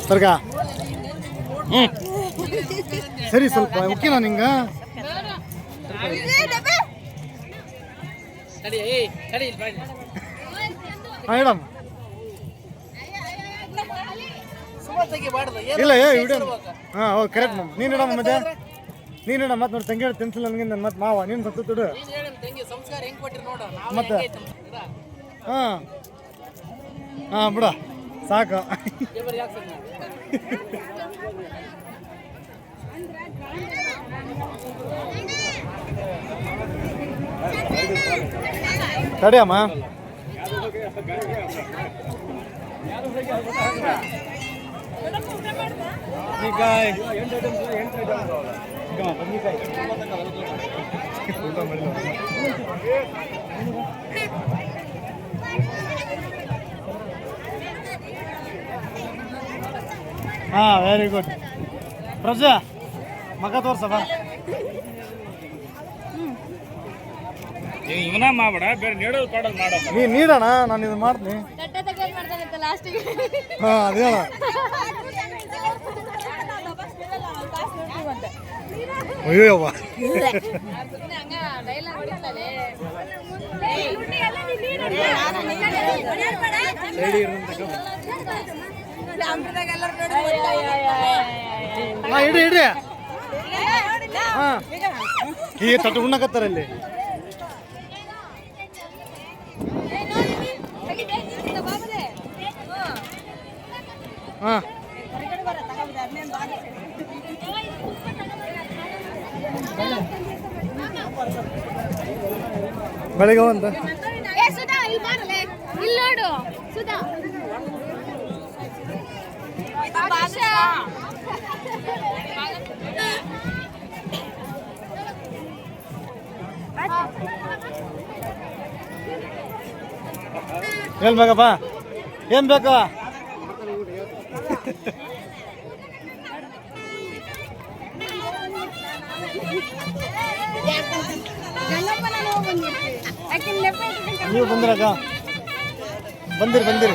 ಸರ್ಗ ಸರಿ ಸ್ವಲ್ಪ ಓಕೆನಾ ನಿಂಗ ಮೇಡಮ್ ಇಲ್ಲ ವಿಡಿಯೋ ಹಾಂ ಹೌದು ಕರೆಕ್ಟ್ ಮ್ಯಾಮ್ ನೀನು ಇಡಮ್ಮ ಮತ್ತೆ ನೀನು ಇಡ ಮತ್ತೆ ನೋಡಿ ತಂಗಿ ಹೇಳಿ ತಿನ್ಸಿಲ್ಲ ನನಗೆ ನನ್ನ ಮತ್ತೆ ಮಾವ ನೀನು ಸತ್ತು ತುಡು ಮತ್ತೆ ಹಾಂ ಹಾಂ ಬಿಡ ಸಾಕು ತಡಿಯಮ್ಮ ಹಾಂ ವೆರಿ ಗುಡ್ ಪ್ರಜಾ ಮಗ ತೋರ್ಸಪ್ಪ ಇವನ ಮಾಡಬೇಡ ಬೇರೆ ನೀಡೋದು ಕೊಡೋದು ಮಾಡ ನೀನು ನೀಡೋಣ ನಾನು ಇದು ಮಾಡ್ತೀನಿ ಹಾಂ ಅದೇ ಅಯ್ಯೋವ್ವ ಹಾಂ ಇಡ್ರಿ ಇಡ್ರಿ ಹಾಂ ಈ ತಟ್ಟು ಉಣ್ಣಕತ್ತಾರಲ್ಲಿ ಹಾಂ ಬೆಳಗ್ಗೆ ಅಂತ ಏನ್ ಬೇಕಪ್ಪ ಏನ್ ಬೇಕು ನೀವು ಬಂದಿರಕ್ಕ ಬಂದಿರಿ